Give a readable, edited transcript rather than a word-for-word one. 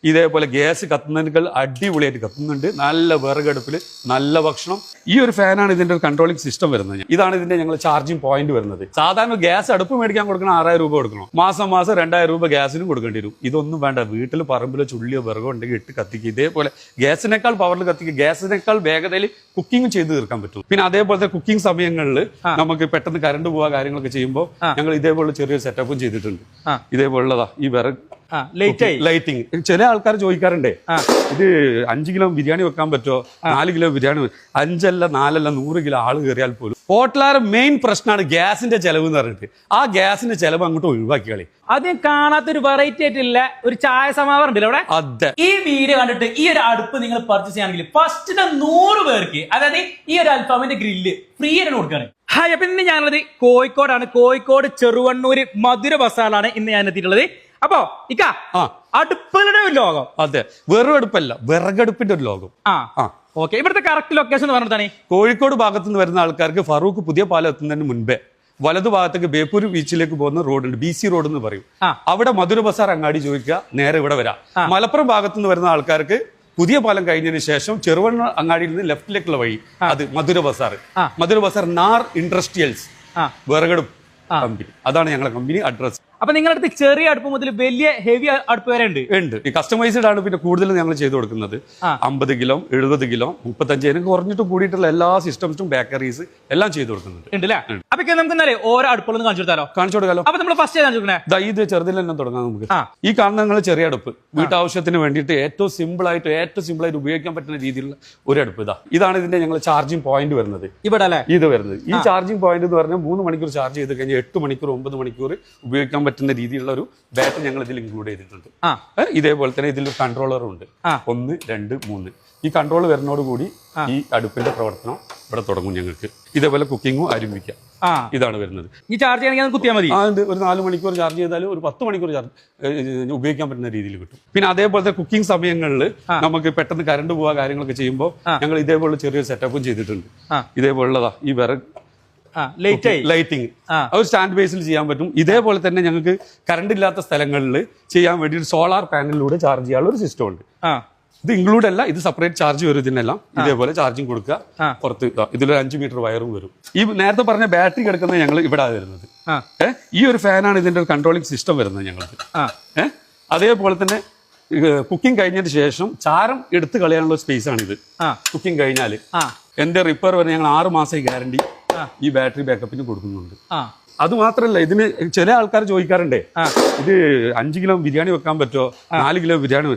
ഇതേപോലെ ഗ്യാസ് കത്തുന്നതിനേക്കാൾ അടിപൊളിയായിട്ട് കത്തുന്നുണ്ട്. നല്ല വിറകടുപ്പിൽ നല്ല ഭക്ഷണം. ഈ ഒരു ഫാനാണ് ഇതിന്റെ ഒരു കൺട്രോളിംഗ് സിസ്റ്റം വരുന്നത്. ഇതാണ് ഇതിന്റെ ഞങ്ങൾ ചാർജിങ് പോയിന്റ് വരുന്നത്. സാധാരണ ഗ്യാസ് അടുപ്പ് മേടിക്കാൻ കൊടുക്കണം 6000 രൂപ കൊടുക്കണം. മാസം 2000 രൂപ ഗ്യാസിനും കൊടുക്കേണ്ടി വരും. ഇതൊന്നും വേണ്ട. വീട്ടിൽ പറമ്പിലോ ചുള്ളിയോ വിറകോ ഉണ്ടെങ്കിൽ ഇട്ട് കത്തിക്കുക. ഇതേപോലെ ഗ്യാസിനേക്കാൾ പവറിൽ കത്തിക്കുക. ഗ്യാസിനേക്കാൾ വേഗതയിൽ കുക്കിംഗ് ചെയ്ത് തീർക്കാൻ പറ്റും. പിന്നെ അതേപോലത്തെ കുക്കിംഗ് സമയങ്ങളിൽ നമുക്ക് പെട്ടെന്ന് കറണ്ട് പോവുക കാര്യങ്ങളൊക്കെ ചെയ്യുമ്പോൾ ഞങ്ങൾ ഇതേപോലെ ചെറിയൊരു സെറ്റപ്പും ചെയ്തിട്ടുണ്ട്. ഇതേപോലുള്ളതാ ഈ വിറക് ലൈറ്റിംഗ്. ചില ആൾക്കാർ ചോദിക്കാറുണ്ടേ, ഇത് 5 കിലോ ബിരിയാണി വെക്കാൻ പറ്റുമോ? 4 കിലോ ബിരിയാണി, 5 അല്ല 4 അല്ല 100 കിലോ ആള് കയറിയാൽ പോലും. ഹോട്ടലാറ് മെയിൻ പ്രശ്നമാണ് ഗ്യാസിന്റെ ചെലവ് എന്ന് പറഞ്ഞിട്ട്. ആ ഗ്യാസിന്റെ ചെലവ് അങ്ങോട്ട് ഒഴിവാക്കി കളി. അത് കാണാത്തൊരു വെറൈറ്റി ആയിട്ടില്ല ഒരു ചായ സമാവർ ഉണ്ടല്ലോ അവിടെ. അതെ, ഈ വീഡിയോ കണ്ടിട്ട് ഈ ഒരു അടുപ്പ് നിങ്ങൾ പർച്ചേസ് ചെയ്യുകയാണെങ്കിൽ ഫസ്റ്റ് 100 പേർക്ക്, അതായത് ഈ ഒരു അൽഫാമിന്റെ ഗ്രില്ല് ഫ്രീ ആയിട്ട് കൊടുക്കുകയാണ്. ഹായ്, അപ്പൊ ഇന്ന് ഞാനുള്ളത് കോഴിക്കോടാണ്. കോഴിക്കോട് ചെറുവണ്ണൂര് മധുര ബസാറിലാണ് ഇന്ന് ഞാൻ എത്തിയിട്ടുള്ളത്. അപ്പോ ഇക്ക അടുപ്പുകളുടെ ഒരു ലോകം. അതെ, വെറും അടുപ്പല്ല, വിറകടുപ്പിന്റെ ഒരു ലോകം. ഓക്കെ, ഇവിടുത്തെ കറക്റ്റ് ലൊക്കേഷൻ എന്ന് പറഞ്ഞിട്ടാണ് കോഴിക്കോട് ഭാഗത്ത് നിന്ന് വരുന്ന ആൾക്കാർക്ക് ഫറൂഖ് പുതിയ പാലം എത്തുന്നതിന് മുൻപേ വലതു ഭാഗത്തേക്ക് ബേപ്പൂർ ബീച്ചിലേക്ക് പോകുന്ന റോഡുണ്ട്, BC റോഡ് എന്ന് പറയും. അവിടെ മധുര ബസാർ അങ്ങാടി ചോദിക്കുക, നേരെ ഇവിടെ വരാം. മലപ്പുറം ഭാഗത്ത് നിന്ന് വരുന്ന ആൾക്കാർക്ക് പുതിയ പാലം കഴിഞ്ഞതിന് ശേഷം ചെറുവണ്ണ അങ്ങാടിയിൽ നിന്ന് ലെഫ്റ്റിലേക്കുള്ള വഴി, അത് മധുര ബസാർ. മധുര ബസാർ നാർ ഇൻഡസ്ട്രിയൽസ് വിറകടുപ്പ് കമ്പനി, അതാണ് ഞങ്ങളുടെ കമ്പനി അഡ്രസ്. അപ്പൊ നിങ്ങളുടെ അടുത്ത് ചെറിയ അടുപ്പ് മുതൽ വലിയ ഹെവി അടുപ്പ് വരെ ഉണ്ട്. ഈ കസ്റ്റമൈസ്ഡ് ആണ് പിന്നെ കൂടുതൽ ഞങ്ങൾ ചെയ്ത് കൊടുക്കുന്നത്. 50 കിലോ 70 കിലോ 35 കുറഞ്ഞിട്ട് കൂടിയിട്ടുള്ള എല്ലാ സിസ്റ്റംസും ബേക്കറീസ് എല്ലാം ചെയ്ത് കൊടുക്കുന്നുണ്ട്. അപ്പൊ നമുക്ക് എന്നാലേ ഓരോ അടുപ്പുകളും കാണിച്ചു കൊടുക്കാലോ. അപ്പൊ നമ്മൾ ഫസ്റ്റ് ഇത് ചെറുതിൽ തന്നെ തുടങ്ങാം നമുക്ക്. ഈ കാണുന്ന നിങ്ങൾ ചെറിയ അടുപ്പ് വീട്ടാവശ്യത്തിന് വേണ്ടിയിട്ട് ഏറ്റവും സിമ്പിൾ ആയിട്ട് ഉപയോഗിക്കാൻ പറ്റുന്ന രീതിയിലുള്ള ഒരു അടുപ്പ്. ഇതാണ് ഇതിന്റെ ഞങ്ങൾ ചാർജിങ് പോയിന്റ് വരുന്നത്. ഇവിടെ അല്ലേ ഇത് വരുന്നത്. ഈ ചാർജിങ് പോയിന്റ് എന്ന് പറഞ്ഞാൽ 3 മണിക്കൂർ ചാർജ് ചെയ്ത് കഴിഞ്ഞാൽ 8 മണിക്കൂർ 9 മണിക്കൂർ ഉപയോഗിക്കാൻ പറ്റുന്ന രീതിയിലുള്ള ഒരു ബാറ്ററി ഞങ്ങൾ ഇതിൽ ഇൻക്ലൂഡ് ചെയ്തിട്ടുണ്ട്. ഇതേപോലെ തന്നെ ഇതിൽ കൺട്രോളറും ഉണ്ട്. 1 2 3. ഈ കൺട്രോൾ വരുന്നതോടുകൂടി ഈ അടുപ്പിന്റെ പ്രവർത്തനം ഇവിടെ തുടങ്ങും. ഞങ്ങൾക്ക് ഇതേപോലെ കുക്കിങ്ങും ആരംഭിക്കാം. ഇതാണ് വരുന്നത്. ഈ ചാർജ് ചെയ്യണമെങ്കിൽ കുത്തിയാൽ മതി. ഒരു 4 മണിക്കൂർ ചാർജ് ചെയ്താലും ഒരു 10 മണിക്കൂർ ഉപയോഗിക്കാൻ പറ്റുന്ന രീതിയിൽ കിട്ടും. പിന്നെ അതേപോലത്തെ കുക്കിംഗ് സമയങ്ങളിൽ നമുക്ക് പെട്ടെന്ന് കറണ്ട് പോവുക കാര്യങ്ങളൊക്കെ ചെയ്യുമ്പോൾ ഞങ്ങൾ ഇതേപോലെ ചെറിയൊരു സെറ്റപ്പും ചെയ്തിട്ടുണ്ട്. ഇതേപോലുള്ളതാ ഈ വിറക് ലൈറ്റിംഗ് ഒരു സ്റ്റാൻഡ് ബേസിൽ ചെയ്യാൻ പറ്റും. ഇതേപോലെ തന്നെ ഞങ്ങൾക്ക് കറണ്ട് ഇല്ലാത്ത സ്ഥലങ്ങളിൽ ചെയ്യാൻ വേണ്ടി സോളാർ പാനലിലൂടെ ചാർജ് ചെയ്യാനുള്ള ഒരു സിസ്റ്റം ഉണ്ട്. ഇത് ഇൻക്ലൂഡ് അല്ല, ഇത് സെപ്പറേറ്റ് ചാർജ് വരും. ഇതിനെല്ലാം ഇതേപോലെ ചാർജിങ് കൊടുക്കുക. പുറത്ത് ഇതിലൊരു 5 മീറ്റർ വയറും വരും. ഈ നേരത്തെ പറഞ്ഞ ബാറ്ററി കിടക്കുന്നത് ഞങ്ങൾ ഇവിടെ വരുന്നത്. ഈ ഒരു ഫാനാണ് ഇതിന്റെ ഒരു കൺട്രോളിംഗ് സിസ്റ്റം വരുന്നത് ഞങ്ങൾക്ക്. അതേപോലെ തന്നെ കുക്കിംഗ് കഴിഞ്ഞതിന് ശേഷം ചാരം എടുത്ത് കളയാനുള്ള സ്പേസ് ആണ് ഇത്. കുക്കിംഗ് കഴിഞ്ഞാൽ എന്റെ റിപ്പയർ വരെ ഞങ്ങൾ 6 മാസം ഗ്യാരണ്ടി ഈ ബാറ്ററി ബാക്കപ്പിന് കൊടുക്കുന്നുണ്ട്. അത് മാത്രല്ല, ഇതിന് ചില ആൾക്കാർ ചോദിക്കാറുണ്ടേ, ഇത് 5 കിലോ ബിരിയാണി വെക്കാൻ പറ്റുമോ? 4 കിലോ ബിരിയാണി